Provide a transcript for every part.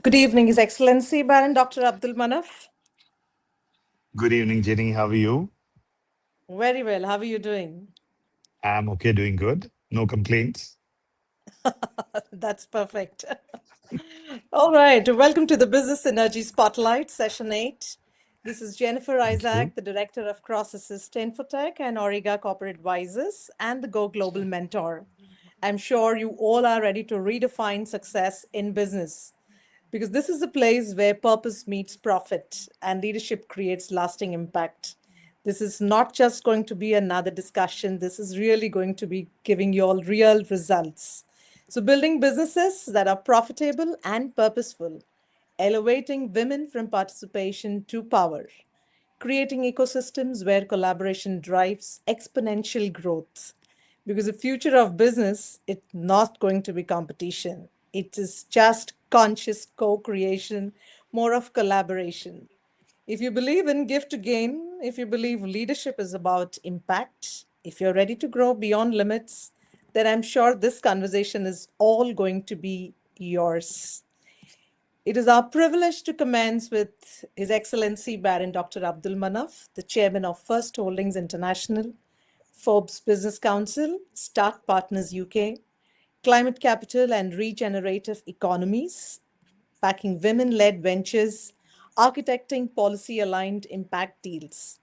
Good evening, His Excellency Baron Dr. Abdul Manaff. Good evening, Jenny. How are you? Very well. How are you doing? I'm okay, doing good. No complaints. That's perfect. All right. Welcome to the Business Energy Spotlight, Session 8. This is Jennifer Thank you. Isaac, the Director of Cross Assist Infotech and Origa Corporate Advisors and the Go Global Mentor. I'm sure you all are ready to redefine success in business because this is a place where purpose meets profit and leadership creates lasting impact. This is not just going to be another discussion, this is really going to be giving you all real results. So, building businesses that are profitable and purposeful, elevating women from participation to power, creating ecosystems where collaboration drives exponential growth. Because the future of business, it's not going to be competition. It is just conscious co-creation, more of collaboration. If you believe in give to gain, if you believe leadership is about impact, if you're ready to grow beyond limits, then I'm sure this conversation is all going to be yours. It is our privilege to commence with His Excellency Baron Dr. Abdul Manaff, the Chairman of First Holdings International, Forbes Business Council, Start Partners UK, Climate Capital and Regenerative Economies, backing women led ventures, architecting policy aligned impact deals.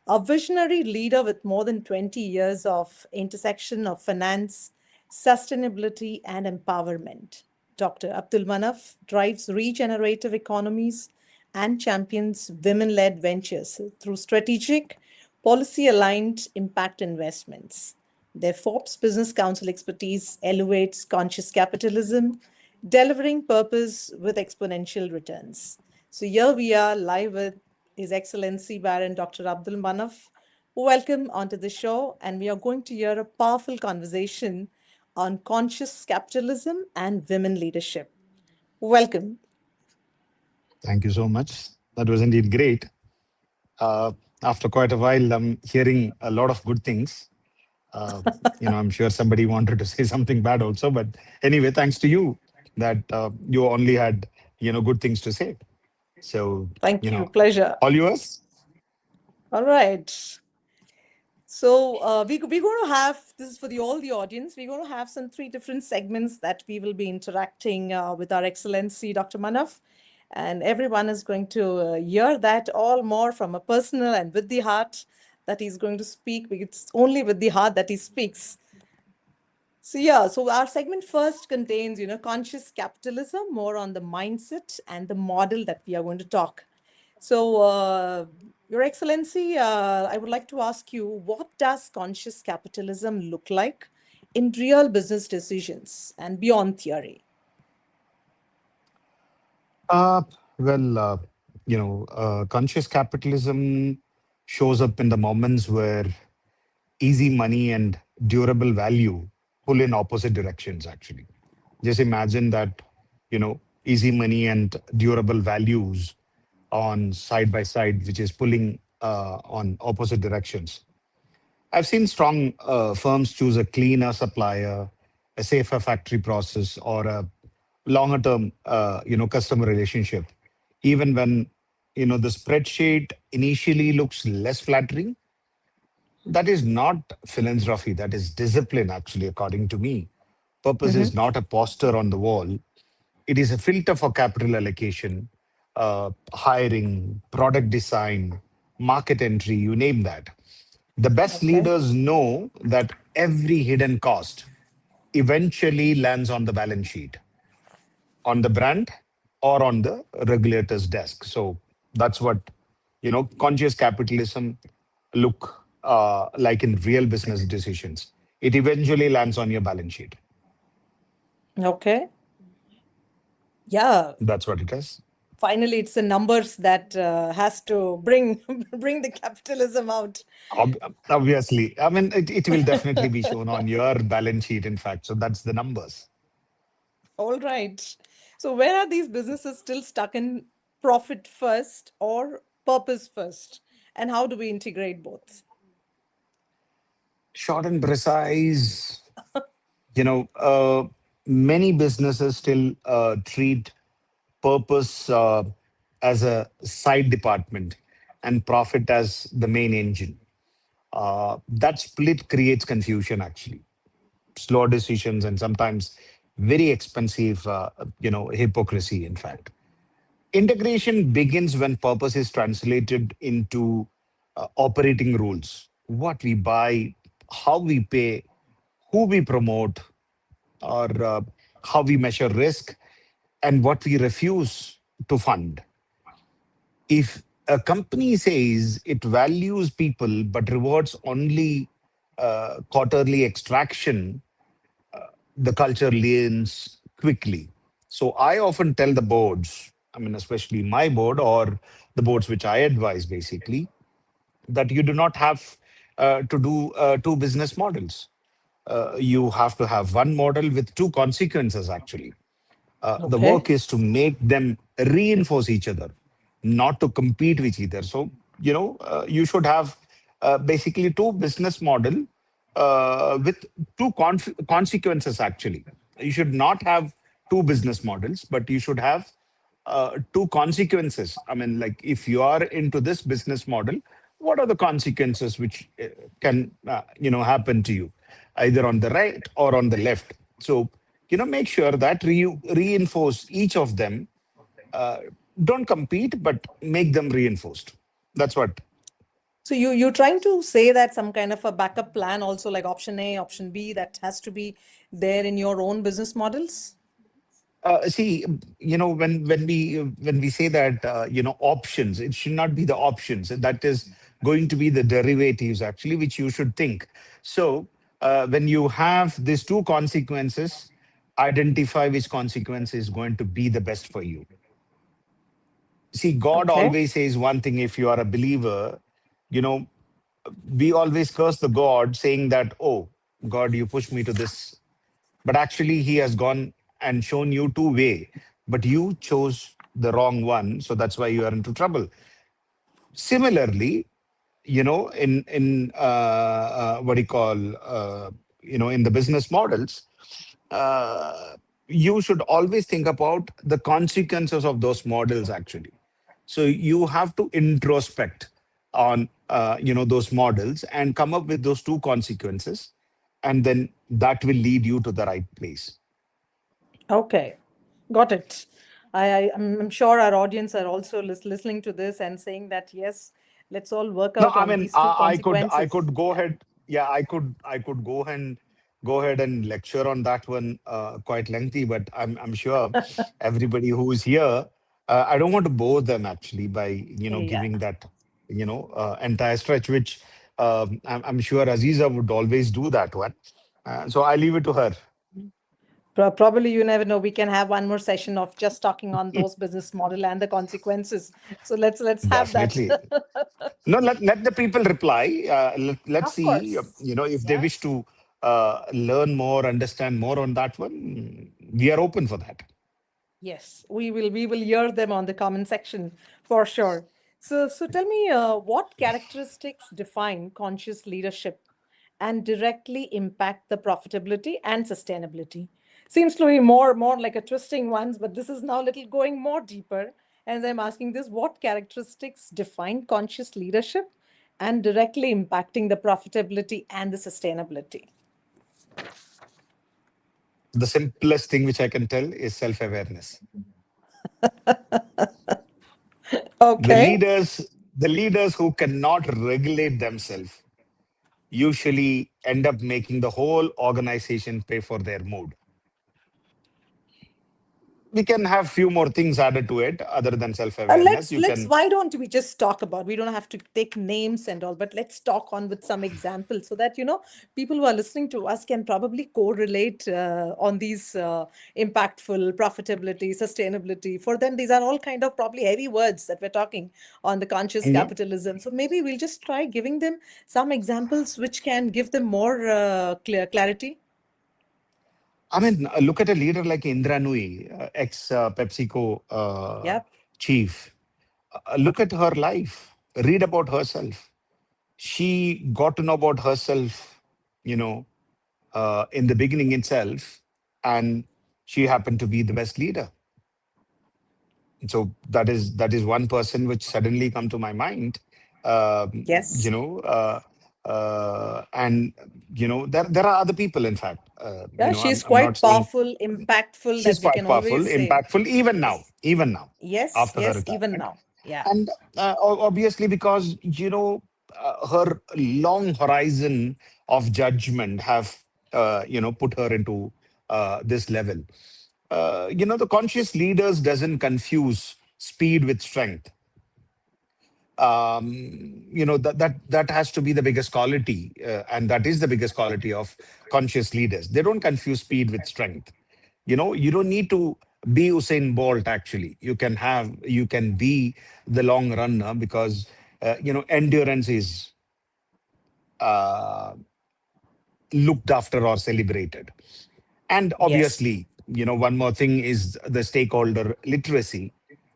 A visionary leader with more than 20 years of intersection of finance, sustainability, and empowerment. Dr. Abdul Manaff drives regenerative economies and champions women led ventures through strategic, policy aligned impact investments. Their Forbes Business Council expertise elevates conscious capitalism, delivering purpose with exponential returns. So here we are live with His Excellency Baron Dr. Abdul Manaff. Welcome onto the show, and we are going to hear a powerful conversation on conscious capitalism and women leadership. Welcome. Thank you so much. That was indeed great. Uh, After quite a while, I'm hearing a lot of good things. Uh, I'm sure somebody wanted to say something bad also, but anyway, thanks to you that you only had good things to say. So Thank you. Pleasure. all yours. All right. So we're going to have this is for all the audience. We're going to have some three different segments that we will be interacting with our Excellency Dr. Manaff, and everyone is going to hear that all more from a personal and with the heart that he's going to speak. Because it's only with the heart that he speaks. So yeah, so our segment first contains, conscious capitalism, more on the mindset and the model that we are going to talk. So, Your Excellency, I would like to ask you, what does conscious capitalism look like in real business decisions and beyond theory? Uh, Conscious capitalism shows up in the moments where easy money and durable value pull in opposite directions, actually. Just imagine that, easy money and durable values on side by side, which is pulling on opposite directions. I've seen strong firms choose a cleaner supplier, a safer factory process, or a longer term, customer relationship. Even when, the spreadsheet initially looks less flattering, that is not philanthropy, that is discipline, actually, according to me. Purpose is not a poster on the wall, it is a filter for capital allocation, hiring, product design, market entry, you name that. The best Okay. leaders know that every hidden cost eventually lands on the balance sheet, on the brand, or on the regulator's desk. So that's what conscious capitalism look like in real business decisions. It eventually lands on your balance sheet. Okay. Yeah. That's what it is. Finally, it's the numbers that has to bring bring the capitalism out. Obviously, I mean, it will definitely be shown on your balance sheet, in fact. So that's the numbers. All right. So where are these businesses still stuck in profit first or purpose first? And how do we integrate both? Short and precise, you know, uh, many businesses still treat purpose as a side department and profit as the main engine. That split creates confusion, actually, slow decisions, and sometimes very expensive, hypocrisy, in fact. Integration begins when purpose is translated into operating rules. What we buy, how we pay, who we promote, or how we measure risk, and what we refuse to fund. If a company says it values people but rewards only quarterly extraction, the culture leans quickly. So I often tell the boards, I mean, especially my board or the boards which I advise, basically, that you do not have to do two business models. You have to have one model with two consequences, actually. The Okay. work is to make them reinforce each other, not to compete with each other. So, you should have basically two business model with two consequences, actually. You should not have two business models, but you should have two consequences. I mean, like, if you are into this business model, what are the consequences which can happen to you, either on the right or on the left? So, make sure that reinforce each of them. uh, don't compete, but make them reinforced. That's what. So you're trying to say that some kind of a backup plan also, like option A, option B, that has to be there in your own business models? See, when we say that, options, it should not be the options. That is going to be the derivatives, actually, which you should think. So, when you have these two consequences, identify which consequence is going to be the best for you. See, God Okay. always says one thing. If you are a believer, you know, we always curse the God, saying that, oh, God, you pushed me to this. But actually, He has gone and shown you two way, but you chose the wrong one. So that's why you are into trouble. Similarly, in what do you call, in the business models, uh, you should always think about the consequences of those models, actually. So you have to introspect on those models and come up with those two consequences, and then that will lead you to the right place. Okay. Got it. I'm sure our audience are also listening to this and saying that, yes, let's all work No, out I on mean, these two I consequences. could go ahead. Yeah, I could go ahead and lecture on that one quite lengthy, but I'm sure everybody who is here, I don't want to bore them, actually, by Yeah. giving that entire stretch, which I'm sure Aziza would always do that one. So I leave it to her. Probably you never know. We can have one more session of just talking on those business model and the consequences. So let's have that. Definitely. No, let the people reply. Let's Of see, course. if they Yeah. wish to learn more, understand more on that one, we are open for that. Yes, we will hear them on the comment section for sure. So tell me, what characteristics define conscious leadership and directly impact the profitability and sustainability? Seems to be more like a twisting ones, but this is now a little going more deeper. And I'm asking this: what characteristics define conscious leadership and directly impacting the profitability and the sustainability? The simplest thing which I can tell is self-awareness. The Okay. leaders, the leaders who cannot regulate themselves usually end up making the whole organization pay for their mood. We can have few more things added to it other than self-awareness. let's You let's can. why don't we just talk about, we don't have to take names and all, but let's talk on with some examples so that people who are listening to us can probably correlate on these impactful profitability, sustainability. For them, these are all kind of probably heavy words that we're talking on the conscious capitalism. So maybe we'll just try giving them some examples which can give them more clarity. I mean, look at a leader like Indra Nui, ex PepsiCo Yep. chief. Look at her life. Read about herself. She got to know about herself, you know, in the beginning itself, and she happened to be the best leader. So that is one person which suddenly come to my mind. You Yes. know, and there are other people. In fact, Yeah, I'm she's I'm not quite saying powerful, impactful, she's that we quite can powerful, always say. impactful, Yes. even now, Yes, after her yes, even retirement, now. Yeah. and obviously because her long horizon of judgment have put her into this level. The conscious leaders doesn't confuse speed with strength. That has to be the biggest quality, and that is the biggest quality of conscious leaders. They don't confuse speed with strength. You don't need to be Usain Bolt. Actually, you can be the long runner, because endurance is uh, looked after or celebrated. And Yes. obviously, one more thing is the stakeholder literacy.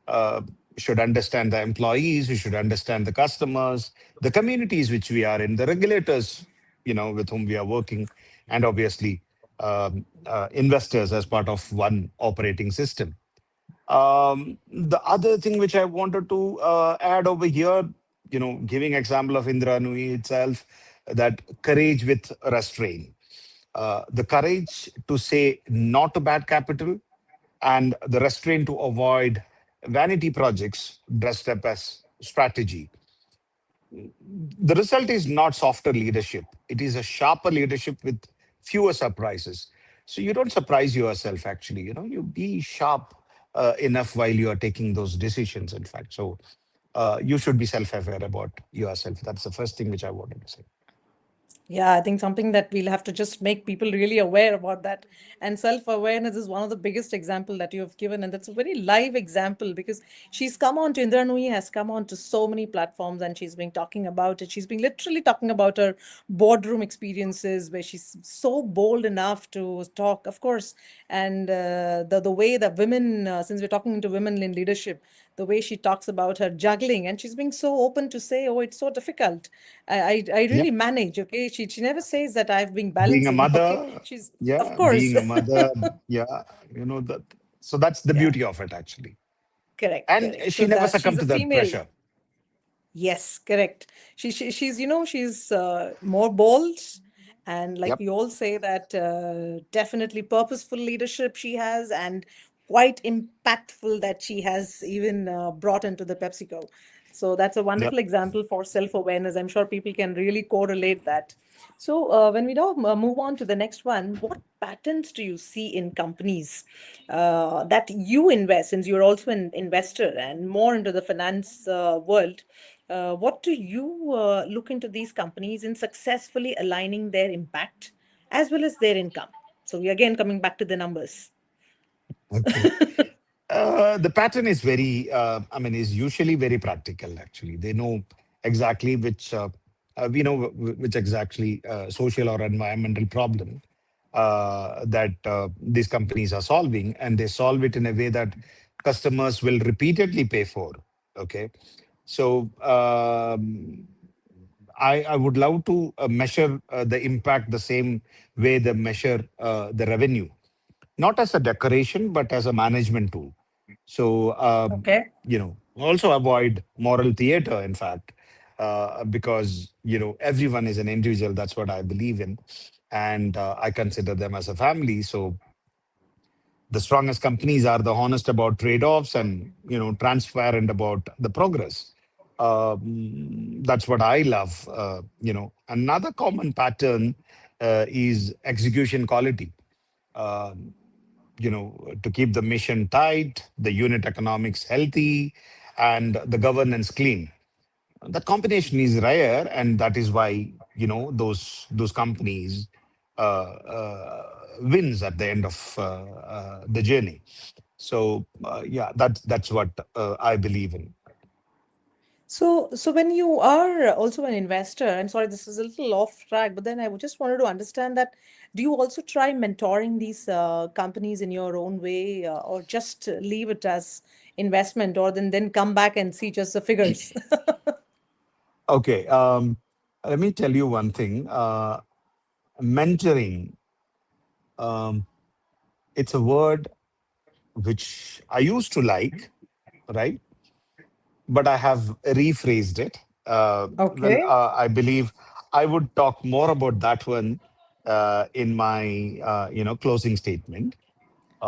Uh, should understand the employees, we should understand the customers, the communities which we are in, the regulators, with whom we are working, and obviously investors as part of one operating system. The other thing which I wanted to add over here, giving example of Indra Nui itself, that courage with restraint, the courage to say not to bad capital, and the restraint to avoid vanity projects dressed up as strategy. The result is not softer leadership, it is a sharper leadership with fewer surprises. So you don't surprise yourself, actually. You be sharp enough while you are taking those decisions, in fact. So you should be self-aware about yourself. That's the first thing which I wanted to say. Yeah, I think something that we'll have to just make people really aware about that. And self-awareness is one of the biggest example that you have given, and that's a very live example because she's come on to Indra Nui has come on to so many platforms, and she's been talking about it. She's been literally talking about her boardroom experiences where she's so bold enough to talk, of course, and the way that women, since we're talking to women in leadership, the way she talks about her juggling, and she's being so open to say, "Oh, it's so difficult. I Yep. really manage." Okay, she never says that I've been Being a balancing. Okay, mother, she's of yeah, course, being a mother, yeah, that. So that's the yeah, beauty of it, actually. correct, And correct. she So never that she's succumbed a to that female. pressure. Yes, correct. She's she's more bold, and like Yep. we all say that definitely purposeful leadership she has, and quite impactful that she has even brought into the PepsiCo. So that's a Yep. wonderful example for self-awareness. I'm sure people can really correlate that. So when we now move on to the next one, what patterns do you see in companies that you invest, since you're also an investor and more into the finance world? What do you look into these companies in successfully aligning their impact as well as their income? So we again coming back to the numbers. Okay. The pattern is is usually very practical, actually. They know exactly which exactly social or environmental problem that these companies are solving, and they solve it in a way that customers will repeatedly pay for. Okay. So I would love to measure the impact the same way they measure the revenue, not as a decoration, but as a management tool. So, Okay. also avoid moral theater, in fact, because, everyone is an individual. That's what I believe in. And I consider them as a family. So, the strongest companies are the honest about trade-offs and, transparent about the progress. That's what I love. Another common pattern is execution quality. Um, to keep the mission tight, the unit economics healthy, and the governance clean. That combination is rare, and that is why those companies wins at the end of the journey. So yeah, that's what I believe in. So when you are also an investor, and sorry, this is a little off track, but then I just wanted to understand that do you also try mentoring these companies in your own way, or just leave it as investment, or then come back and see just the figures? Okay, let me tell you one thing. Mentoring, um, it's a word which I used to like, right? But I have rephrased it. Okay. I believe I would talk more about that one in my closing statement.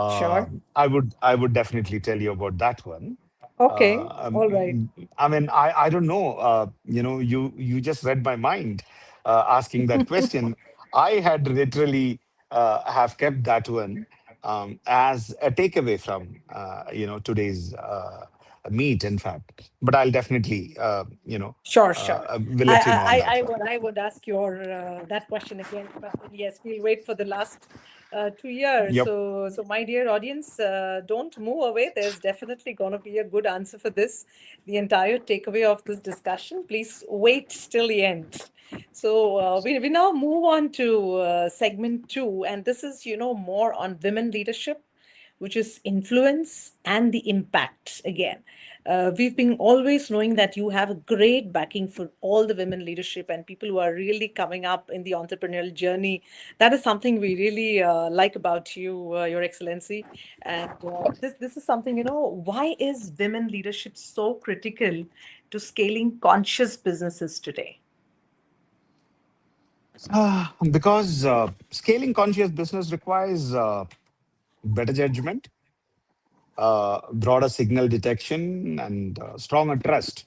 Sure. I would definitely tell you about that one. Okay. All right. I mean, I don't know. You just read my mind asking that question. I had literally have kept that one as a takeaway from today's meet, in fact. But I'll definitely Sure, sure. will let you know on that one. I would ask your that question again, but yes, we'll wait for the last 2 years. Yep. So, my dear audience, don't move away. There's definitely going to be a good answer for this. The entire takeaway of this discussion. Please wait till the end. So, we now move on to segment two, and this is more on women leadership, which is influence and the impact again. We've been always knowing that you have a great backing for all the women leadership and people who are really coming up in the entrepreneurial journey. That is something we really like about you, Your Excellency. And this is something, why is women leadership so critical to scaling conscious businesses today? Because scaling conscious business requires better judgment, broader signal detection, and stronger trust.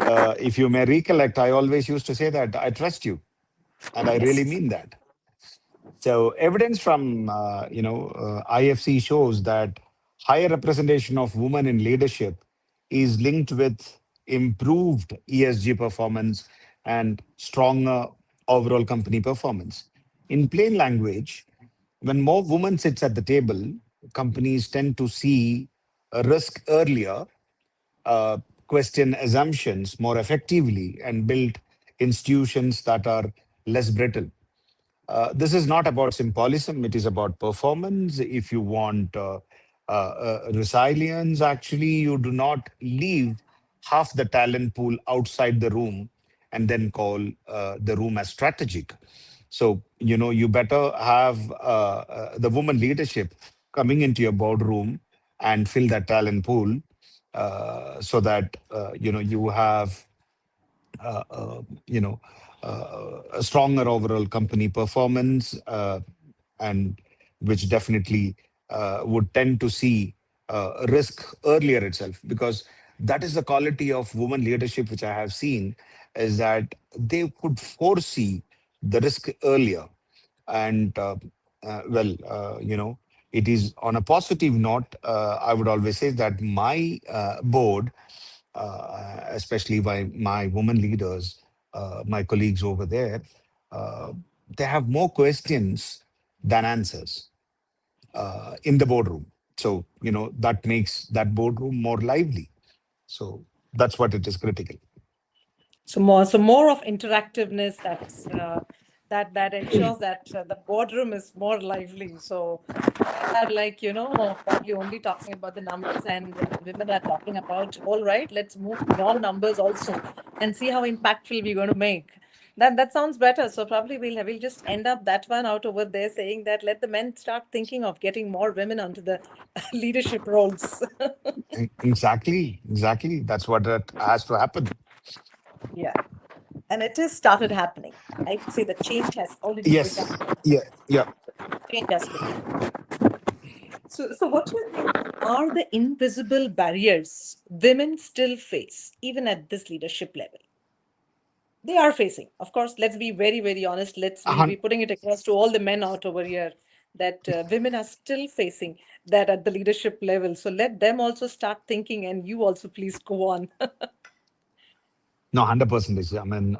Uh, if you may recollect, I always used to say that I trust you, and I really Yes. mean that. So evidence from IFC shows that higher representation of women in leadership is linked with improved ESG performance and stronger overall company performance. In plain language, when more women sits at the table, companies tend to see a risk earlier, uh, question assumptions more effectively, and build institutions that are less brittle. This is not about symbolism, it is about performance. If you want resilience, actually, you do not leave half the talent pool outside the room and then call the room as strategic. So, you better have the woman leadership coming into your boardroom and fill that talent pool so that, you have uh, uh, you know, a stronger overall company performance, and which definitely would tend to see risk earlier itself, because that is the quality of woman leadership which I have seen, is that they could foresee the risk earlier. And it is on a positive note. I would always say that my board, especially by my women leaders, my colleagues over there, uh, they have more questions than answers in the boardroom. So, that makes that boardroom more lively. So that's what it is critical. So more of interactiveness that ensures that the boardroom is more lively. So are like probably only talking about the numbers, and women are talking about, all right, let's move beyond numbers also and see how impactful we're going to make. That sounds better. So probably we'll just end up that one out over there, saying that let the men start thinking of getting more women onto the leadership roles. Exactly, exactly. That's what that has to happen. Yeah. And it has started happening. I would say the change has already begun. Yes. Yeah. Yeah. Change has begun. So what do you think are the invisible barriers women still face, even at this leadership level? They are facing. Of course, let's be very, very honest. We'll be Hun- putting it across to all the men out over here that women are still facing that at the leadership level. So let them also start thinking, and you also please go on. No, 100%. I mean,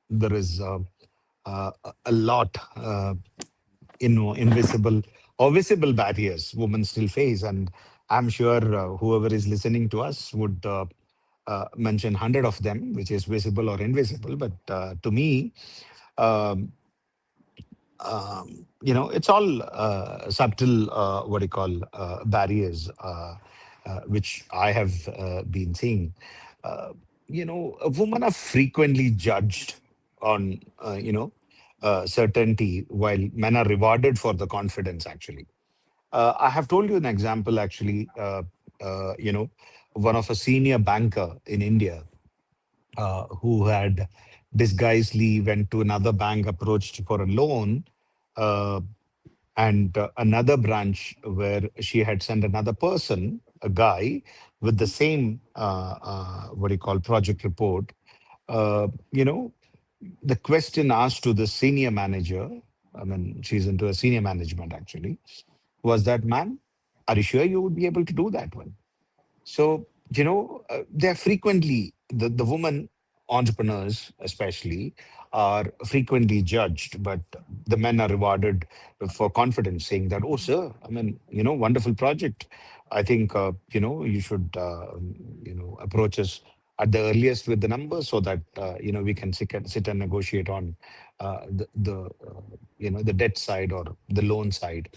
there is a lot invisible or visible barriers women still face, and I'm sure whoever is listening to us would mention 100 of them, which is visible or invisible. But to me, um, it's all subtle, what do you call, barriers, which I have been seeing. Uh, Women are frequently judged on, certainty, while men are rewarded for the confidence, actually. I have told you an example actually. One of a senior banker in India who had disguisedly went to another bank, approached for a loan, uh, and another branch where she had sent another person, a guy, with the same what do you call project report. Uh, you know, the question asked to the senior manager. I mean, she's into a senior management actually. Was that, ma'am? Are you sure you would be able to do that one? So, they're frequently, the women entrepreneurs, especially, are frequently judged, but the men are rewarded for confidence, saying that, oh, sir, I mean, wonderful project. I think, you should, approach us at the earliest with the numbers so that, we can sit and negotiate on the debt side or the loan side.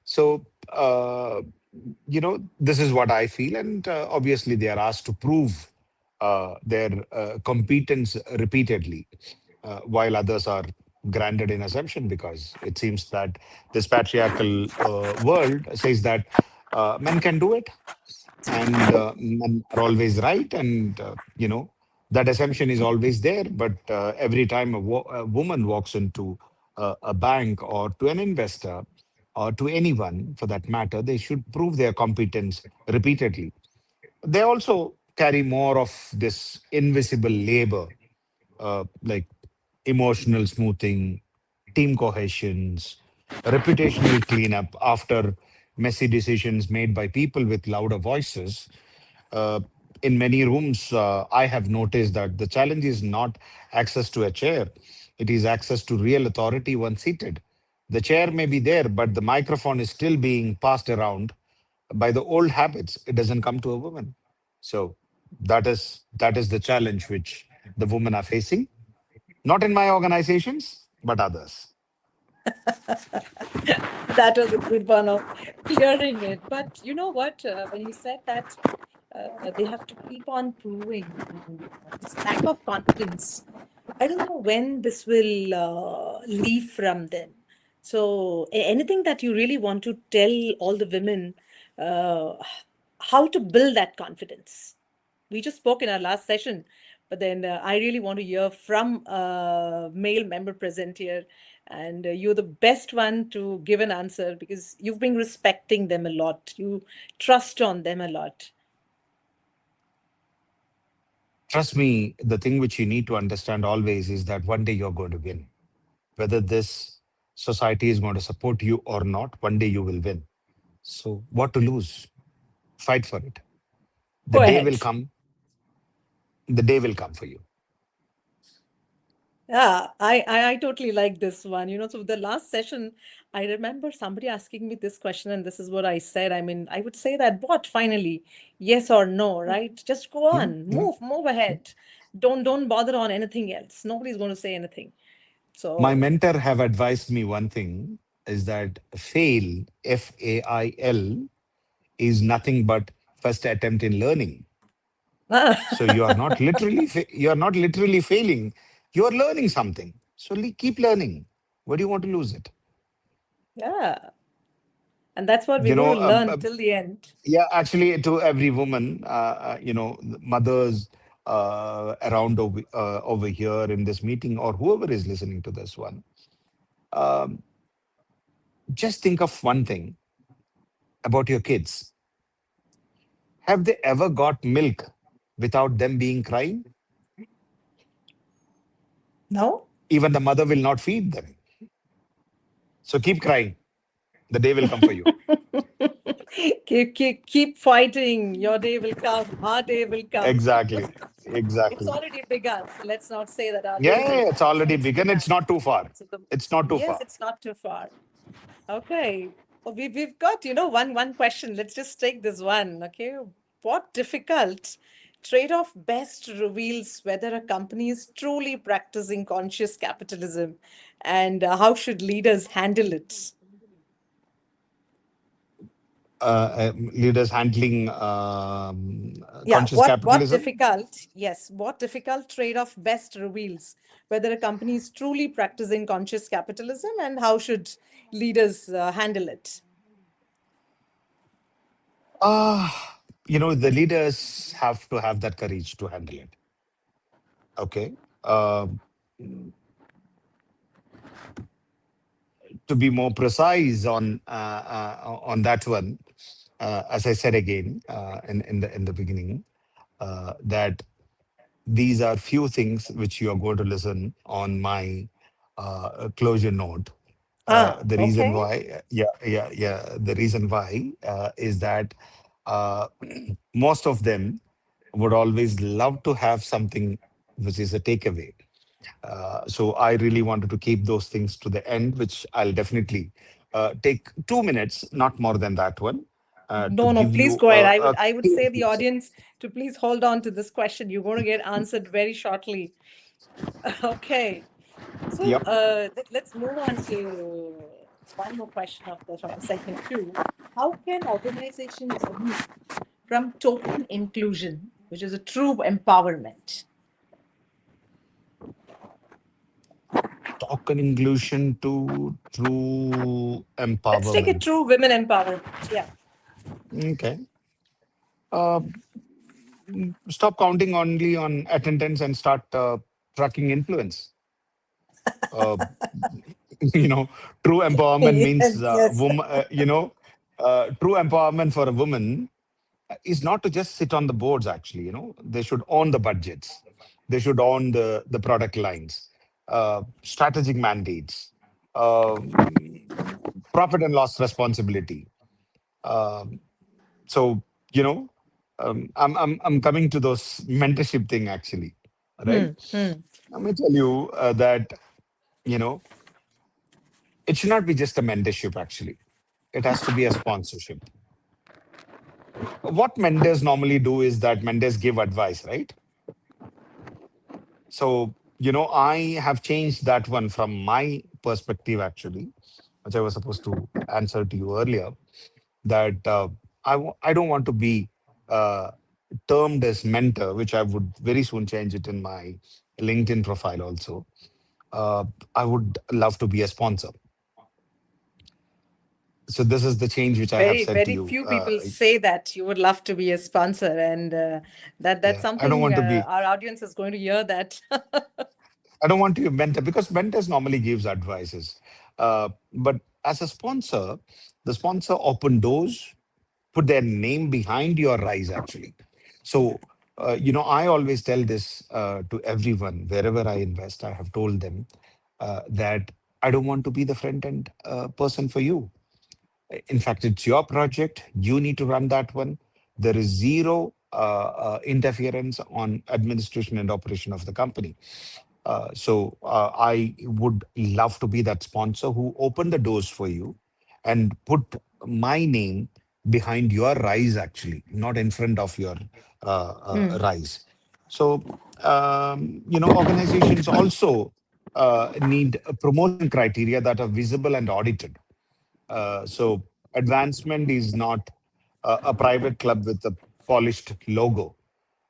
So, this is what I feel. And obviously, they are asked to prove their competence repeatedly, while others are granted in assumption because it seems that this patriarchal world says that men can do it and men are always right. And, that assumption is always there. But every time a woman walks into a bank or to an investor or to anyone for that matter, they should prove their competence repeatedly. They also carry more of this invisible labor, like emotional smoothing, team cohesions, reputational cleanup after messy decisions made by people with louder voices. uh, in many rooms, I have noticed that the challenge is not access to a chair, it is access to real authority once seated. The chair may be there, but the microphone is still being passed around by the old habits. It doesn't come to a woman. So that is the challenge which the women are facing, not in my organizations, but others. That was a good one of clearing it. But you know what? When you said that they have to keep on proving this lack of confidence, I don't know when this will leave from them. So, anything that you really want to tell all the women uh, how to build that confidence? We just spoke in our last session, but then I really want to hear from a male member present here. And you're the best one to give an answer because you've been respecting them a lot. You trust on them a lot. Trust me, the thing which you need to understand always is that one day you're going to win. Whether this society is going to support you or not, one day you will win. So, what to lose? Fight for it. The Go day ahead. will come, the day will come for you. Yeah, I totally like this one. So the last session, I remember somebody asking me this question, and this is what I said. I mean, I would say that what finally, yes or no, right? Just go Hmm? on, Hmm? move ahead. Don't bother on anything else. Nobody's going to say anything. My So, mentor have advised me one thing is that fail, FAIL, is nothing but first attempt in learning. So you are not literally failing. You are learning something. So keep learning. What do you want to lose it? yeah, and that's what we're You going know, to learn till the end. yeah, actually, to every woman, mothers around over here in this meeting, or whoever is listening to this one, um, just think of one thing about your kids. Have they ever got milk without them being crying? No? Even the mother will not feed them. So keep crying. The day will come for you. Keep fighting. Your day will come. Our day will come. Exactly. It's Exactly. already begun. So let's not say that our day will Yeah, it's come. already It's begun. begun. It's not too far. So the It's not too yes, far. it's not too far. Okay. Well, we've got, one question. Let's just take this one. Okay. What difficult trade-off best reveals whether a company is truly practicing conscious capitalism and how should leaders handle it? Leaders handling Yeah, conscious capitalism. what difficult trade-off best reveals whether a company is truly practicing conscious capitalism and how should leaders handle it? The leaders have to have that courage to handle it. Okay. Uh, to be more precise on that one, as I said again in the beginning, that these are few things which you are going to listen on my closure note. The reason Okay. why, the reason why is that uh, most of them would always love to have something which is a takeaway. So I really wanted to keep those things to the end, which I'll definitely take 2 minutes, not more than that one, to No, no, give please you go ahead. a I would clear say the picture. audience to please hold on to this question. You're going to get answered very shortly. Okay. So Yep. let's move on to one more question of the segment two. How can organizations move from token inclusion, which is a true empowerment? Token inclusion to true Let's take a empowerment. true women empowerment. Yeah. Okay. Uh, Stop counting only on attendance and start tracking influence. Uh, you know, true empowerment means Yes, yes. true empowerment for a woman is not to just sit on the boards. Actually, they should own the budgets. They should own the product lines, strategic mandates, profit and loss responsibility. Um, so you know, I'm coming to those mentorship thing actually, right? Hmm, hmm. Let me tell you that you know it should not be just a mentorship. Actually, it has to be a sponsorship. What mentors normally do is that mentors give advice, right? So, I have changed that one from my perspective, actually, which I was supposed to answer to you earlier, that I don't want to be uh, termed as mentor, which I would very soon change it in my LinkedIn profile also. Uh, I would love to be a sponsor. So, this is the change which I have Very, said to very you. few people say that you would love to be a sponsor, and that's Yeah, I don't something want to be our audience is going to hear. That I don't want to mentor because mentors normally gives advices. But as a sponsor, the sponsor open doors, put their name behind your rise actually. So, I always tell this to everyone wherever I invest. I have told them that I don't want to be the front end person for you. In fact, it's your project. You need to run that one. There is zero interference on administration and operation of the company. So I would love to be that sponsor who opened the doors for you and put my name behind your rise, actually, not in front of your rise. So, organizations also need a promotion criteria that are visible and audited. So, advancement is not a private club with a polished logo.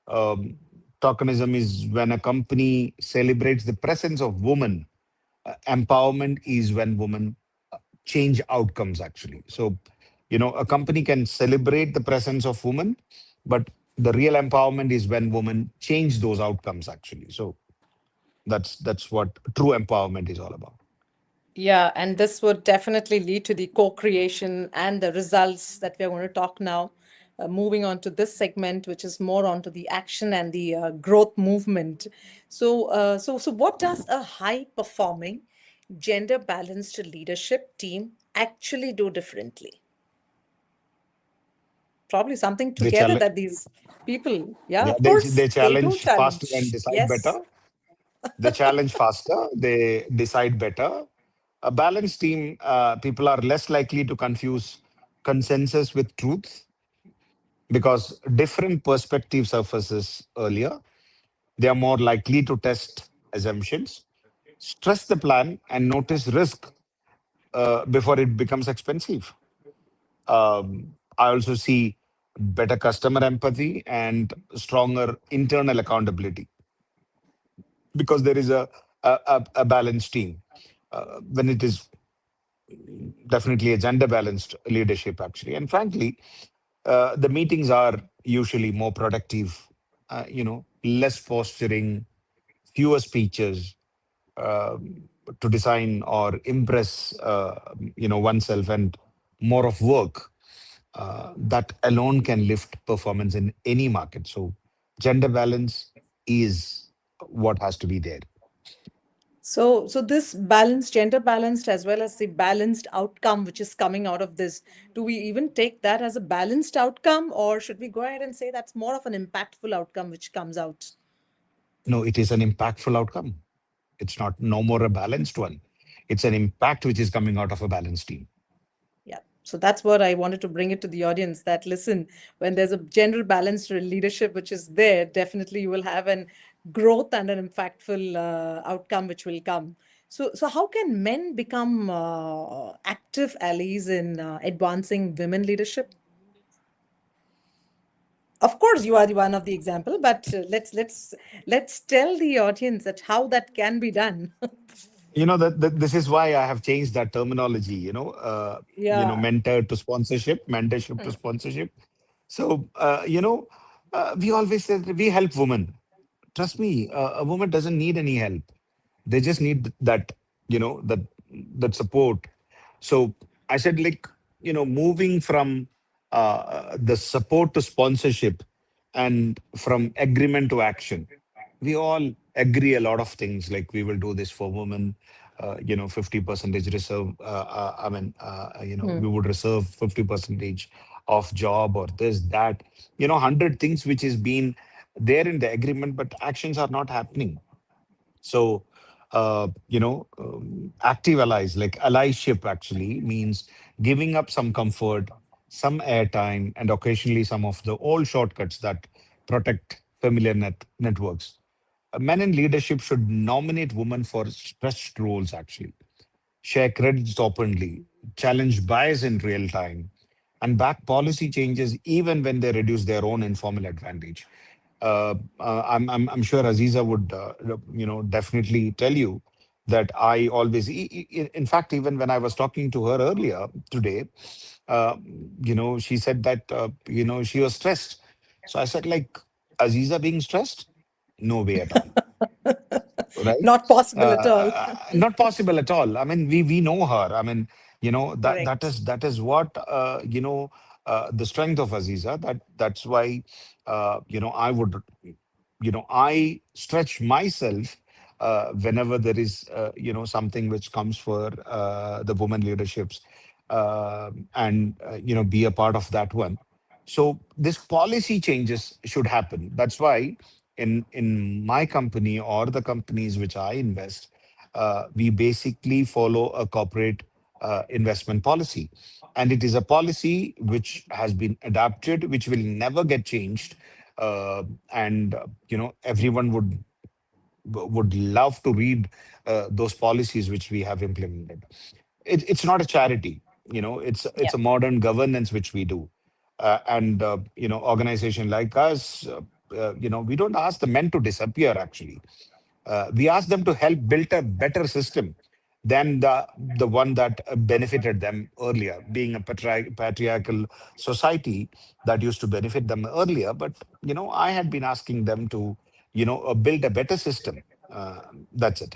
um, Tokenism is when a company celebrates the presence of women. Empowerment is when women change outcomes, actually. So, a company can celebrate the presence of women, but the real empowerment is when women change those outcomes, actually. So that's what true empowerment is all about. yeah, and this would definitely lead to the co-creation and the results that we're going to talk now. Moving on to this segment, which is more onto the action and the growth movement. So, what does a high-performing, gender-balanced leadership team actually do differently? Probably something They together challenge, that these people, yeah, yeah, of they course, they do challenge faster and challenge. decide better. Yes. They challenge faster, they decide better. A balanced team, people are less likely to confuse consensus with truth because different perspective surfaces earlier. They are more likely to test assumptions, stress the plan, and notice risk before it becomes expensive. I also see better customer empathy and stronger internal accountability because there is a balanced team. When it is definitely a gender balanced leadership, actually. And frankly, The meetings are usually more productive, less posturing, fewer speeches to design or impress, oneself, and more of work. That alone can lift performance in any market. So, gender balance is what has to be there. So this balanced, gender balanced, as well as the balanced outcome which is coming out of this, do we even take that as a balanced outcome, or should we go ahead and say that's more of an impactful outcome which comes out? No, it is an impactful outcome. It's not no more a balanced one. It's an impact which is coming out of a balanced team. Yeah. So that's what I wanted to bring it to the audience, that listen, when there's a gender balanced leadership which is there, definitely you will have an growth and an impactful outcome which will come. So how can men become active allies in advancing women leadership? Of course, you are the one of the example, but let's tell the audience that how that can be done. That this is why I have changed that terminology. Yeah. Mentor to sponsorship, mentorship to sponsorship. So we always said we help women. Trust me, a woman doesn't need any help. They just need that, that support. So I said, like, moving from the support to sponsorship, and from agreement to action. We all agree a lot of things, like we will do this for women, 50 percentage reserve. We would reserve 50 percentage of job, or this, that, 100 things which is been there in the agreement, but actions are not happening. So, active allies, like allyship actually means giving up some comfort, some airtime, and occasionally some of the old shortcuts that protect familiar networks. Men in leadership should nominate women for stretched roles, actually, share credits openly, challenge bias in real time, and back policy changes even when they reduce their own informal advantage. I'm sure Aziza would, definitely tell you that I always, in fact, even when I was talking to her earlier today, uh, she said that, she was stressed. So I said, like, Aziza being stressed? No way at all, right? Not possible at all. Not possible at all. I mean, we know her. I mean, Correct. that is what, the strength of Aziza. That's why, I would, I stretch myself whenever there is, something which comes for the women leaderships, and be a part of that one. So this policy changes should happen. That's why in my company, or the companies which I invest, we basically follow a corporate investment policy, and it is a policy which has been adapted, which will never get changed. And everyone would love to read those policies which we have implemented. It's not a charity. It's Yeah. a modern governance which we do. And organization like us, we don't ask the men to disappear, actually. We ask them to help build a better system than the one that benefited them earlier, being a patriarchal society that used to benefit them earlier. But I had been asking them to build a better system. That's it.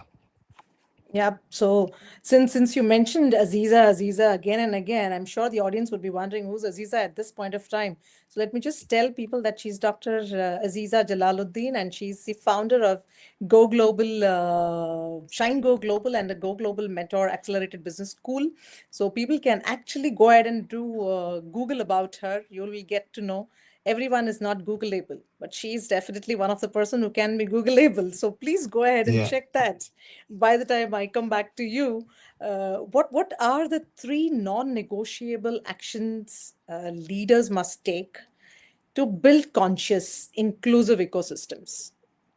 Yeah. So since you mentioned Aziza again and again, I'm sure the audience would be wondering who's Aziza at this point of time. So let me just tell people that she's Dr. Aziza Jalaluddin, and she's the founder of Go Global, Shine Go Global, and the Go Global Mentor Accelerated Business School. So people can actually go ahead and do Google about her. You will get to know everyone is not Googleable, but she's definitely one of the person who can be Googleable. So please go ahead and Yeah. check that. By the time I come back to you, what are the three non-negotiable actions leaders must take to build conscious, inclusive ecosystems?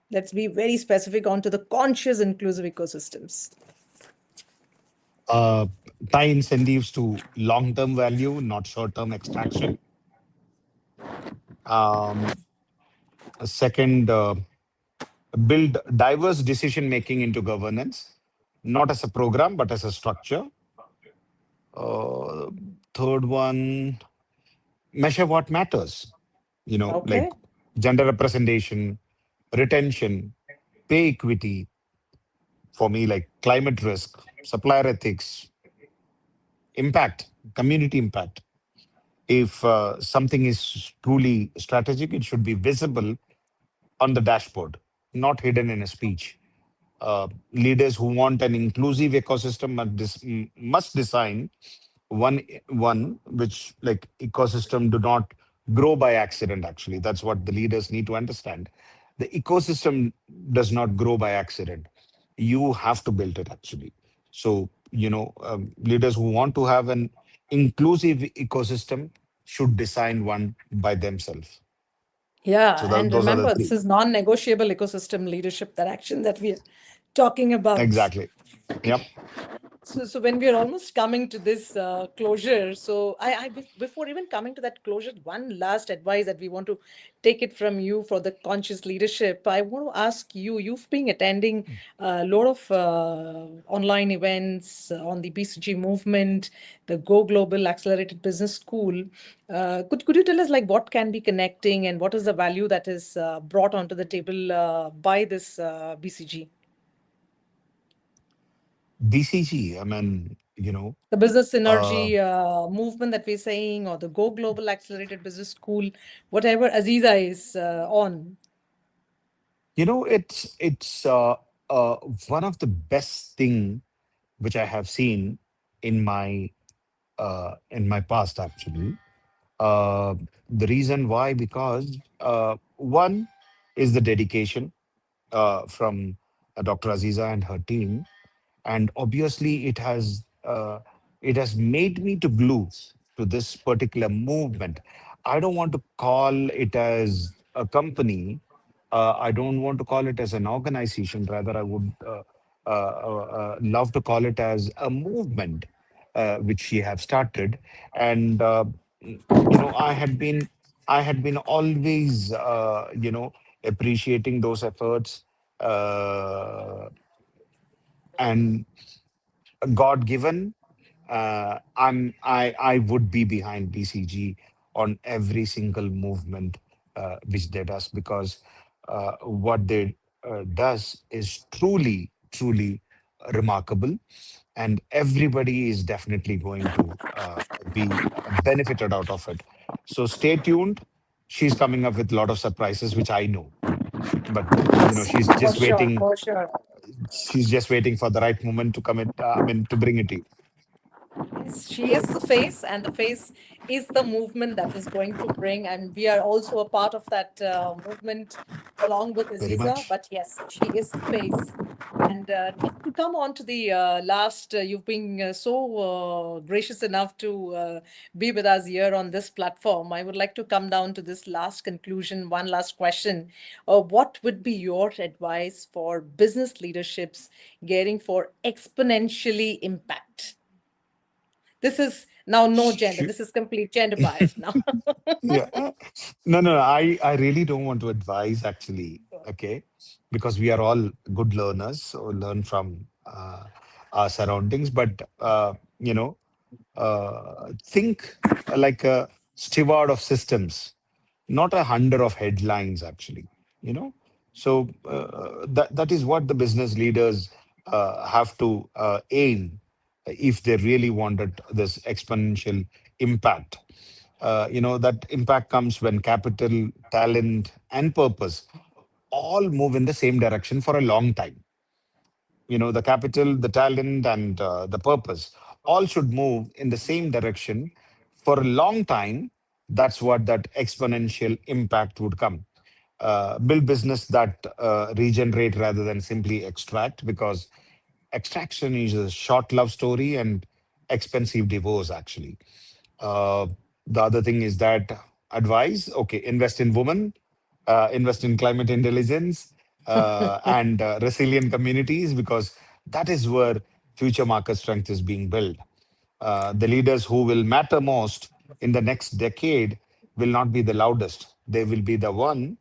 Let's be very specific onto the conscious, inclusive ecosystems. uh, Tie incentives to long-term value, not short-term extraction. Um, Second, build diverse decision making into governance, not as a program but as a structure. Uh, Third one, measure what matters, like Okay. gender representation, retention, pay equity, for me, like climate risk, supplier ethics, impact, community impact. If something is truly strategic, it should be visible on the dashboard, not hidden in a speech. Leaders who want an inclusive ecosystem must design one which, like, ecosystem do not grow by accident. Actually, that's what the leaders need to understand. The ecosystem does not grow by accident. You have to build it, actually. So, leaders who want to have an inclusive ecosystem should design one by themselves. So Yeah, and those are the remember, this three. is non-negotiable ecosystem leadership, that action that we are talking about. Exactly. Yep. So when we are almost coming to this closure, so before even coming to that closure, one last advice that we want to take it from you for the conscious leadership. I want to ask you, you've been attending a lot of online events on the BCG movement, the Go Global Accelerated Business School. Could you tell us like what can be connecting and what is the value that is brought onto the table by this BCG? BCG, I mean, The business uh, synergy movement that we're saying, or the Go Global Accelerated Business School, whatever Aziza is on. it's uh, one of the best thing which I have seen in my past, actually. Uh, the reason why, because one is the dedication from Dr. Aziza and her team, and obviously it has made me to glue to this particular movement. I don't want to call it as a company. I don't want to call it as an organization. Rather, I would love to call it as a movement which she have started. And I had been always appreciating those efforts, and God given. I would be behind BCG on every single movement which they does, because what they does is truly remarkable, and everybody is definitely going to be benefited out of it. So stay tuned. She's coming up with a lot of surprises, which I know, but she's For just sure, waiting. for sure. She's just waiting for the right moment to come it. I mean, to bring it to you. Yes, she is the face, and the face is the movement that is going to bring, and we are also a part of that movement along with Very Aziza. much. But yes, she is the face. And to come on to the last, you've been so gracious enough to be with us here on this platform. I would like to come down to this last conclusion, one last question. What would be your advice for business leaderships getting for exponentially impact? This is now no gender. This is complete gender bias now. Yeah. No. I really don't want to advise, actually. Okay. Because we are all good learners, so learn from our surroundings. But, think like a steward of systems, not a hunter of headlines, actually. You know, so that is what the business leaders have to aim if they really wanted this exponential impact. That impact comes when capital, talent, and purpose all move in the same direction for a long time. The capital, the talent, and the purpose all should move in the same direction for a long time. That's what that exponential impact would come. Build business that regenerate rather than simply extract, because extraction is a short love story and expensive divorce, actually. uh, the other thing is that advice, okay, invest in women, invest in climate intelligence, and resilient communities, because that is where future market strength is being built. The leaders who will matter most in the next decade will not be the loudest. They will be the one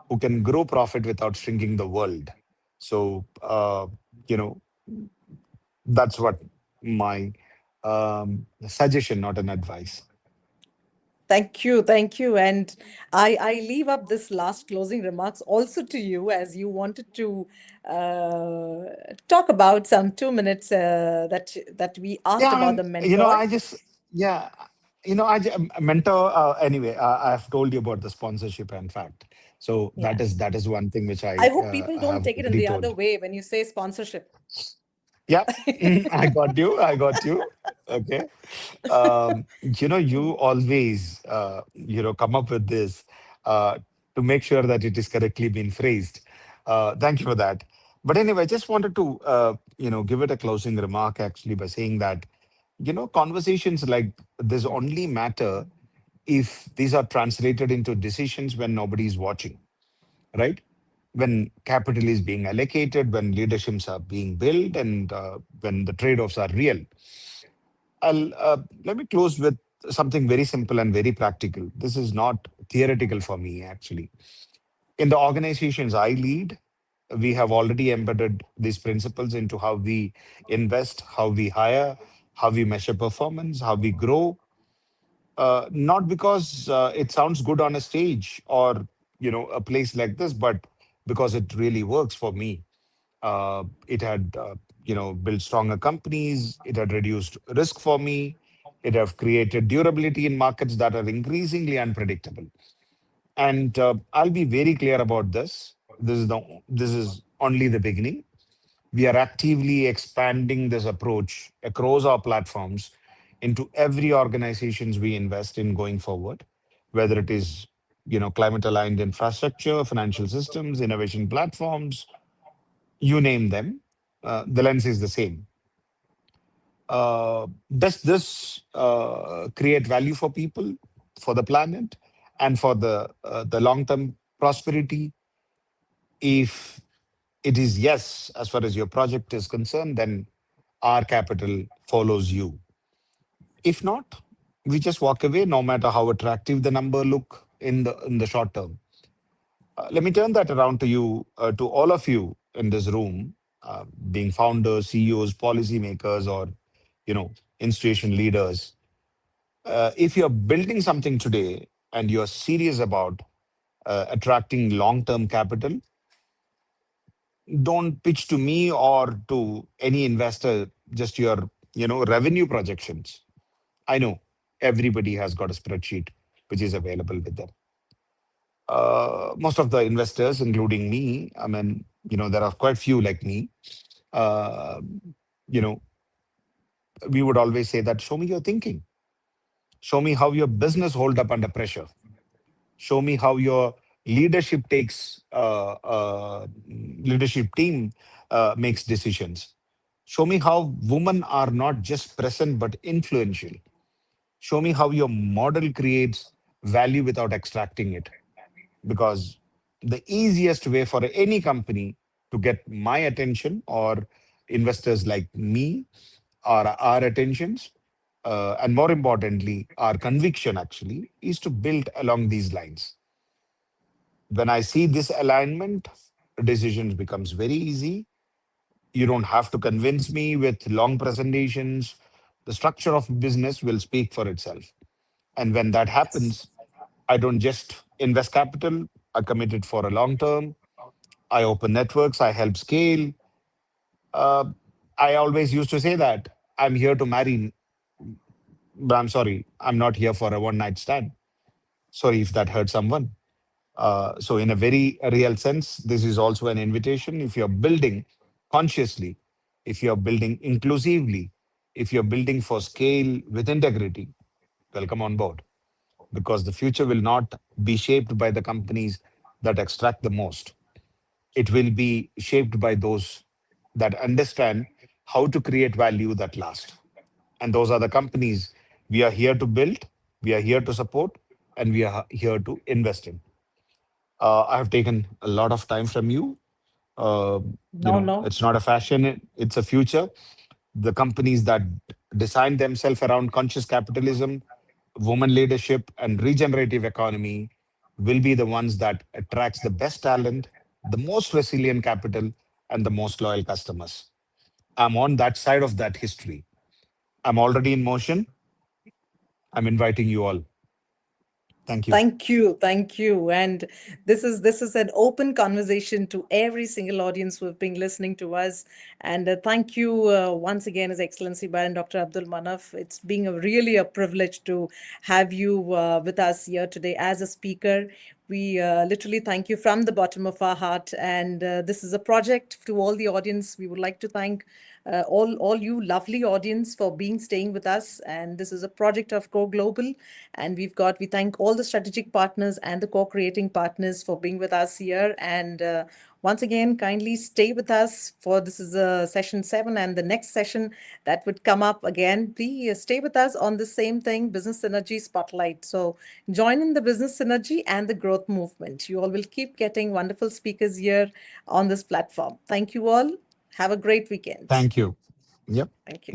who can grow profit without shrinking the world. So, you know, that's what my suggestion, not an advice. Thank you, thank you. And I leave up this last closing remarks also to you, as you wanted to talk about some 2 minutes that we asked Yeah, I about mean, the mentor. yeah, mentor. Anyway, I've told you about the sponsorship and fact. So Yeah. that is one thing which I I hope people don't have take it in already the other told. way when you say sponsorship. Yeah, I got you. I got you. Okay. You always, come up with this uh, to make sure that it is correctly being phrased. Thank you for that. But anyway, I just wanted to, give it a closing remark actually by saying that, conversations like this only matter if these are translated into decisions when nobody is watching, right? When capital is being allocated, when leaderships are being built, and when the trade-offs are real. Let me close with something very simple and very practical. This is not theoretical for me, actually. In the organizations I lead, we have already embedded these principles into how we invest, how we hire, how we measure performance, how we grow. Not because it sounds good on a stage or a place like this, but because it really works for me. It had built stronger companies. It had reduced risk for me. It have created durability in markets that are increasingly unpredictable. And I'll be very clear about this. This is only the beginning. We are actively expanding this approach across our platforms into every organizations we invest in going forward, whether it is climate aligned infrastructure, financial systems, innovation platforms, you name them. The lens is the same. Does this create value for people, for the planet, and for the long term prosperity? If it is yes, as far as your project is concerned, then our capital follows you. If not, we just walk away, no matter how attractive the number look in the short term. Let me turn that around to you, to all of you in this room, being founders, CEOs, policymakers, or institution leaders. If you're building something today and you're serious about attracting long-term capital, don't pitch to me or to any investor just your revenue projections. I know everybody has got a spreadsheet which is available with them. Most of the investors, including me, I mean, there are quite few like me. Uh, you know, we would always say that show me your thinking, show me how your business hold up under pressure, show me how your leadership takes leadership team makes decisions. Show me how women are not just present but influential. Show me how your model creates value without extracting it. Because the easiest way for any company to get my attention or investors like me or our attentions, and more importantly, our conviction actually, is to build along these lines. When I see this alignment, decisions becomes very easy. You don't have to convince me with long presentations. The structure of business will speak for itself. And when that happens, I don't just invest capital, I commit it for a long term. I open networks, I help scale. Uh, I always used to say that I'm here to marry, but I'm sorry, I'm not here for a one night stand. Sorry if that hurt someone. So, in a very real sense, this is also an invitation. If you're building consciously, if you're building inclusively, if you're building for scale with integrity, welcome on board. Because the future will not be shaped by the companies that extract the most. It will be shaped by those that understand how to create value that lasts. And those are the companies we are here to build, we are here to support, and we are here to invest in. I have taken a lot of time from you. Uh, No, no. it's not a fashion, it's a future. The companies that design themselves around conscious capitalism, women leadership, and regenerative economy will be the ones that attracts the best talent, the most resilient capital, and the most loyal customers. I'm on that side of that history. I'm already in motion. I'm inviting you all. Thank you. Thank you, thank you. And this is an open conversation to every single audience who have been listening to us. And thank you once again, His Excellency Baron Dr. Abdul Manaff. It's been really a privilege to have you with us here today as a speaker. We literally thank you from the bottom of our heart. And this is a project to all the audience. We would like to thank all you lovely audience for being staying with us. And this is a project of Go Global. And we thank all the strategic partners and the co-creating partners for being with us here. And once again, kindly stay with us for this is session 7 and the next session that would come up again. Please stay with us on the same thing, Business Synergy Spotlight. So join in the Business Synergy and the growth movement. You all will keep getting wonderful speakers here on this platform. Thank you all. Have a great weekend. Thank you. Yep. Thank you.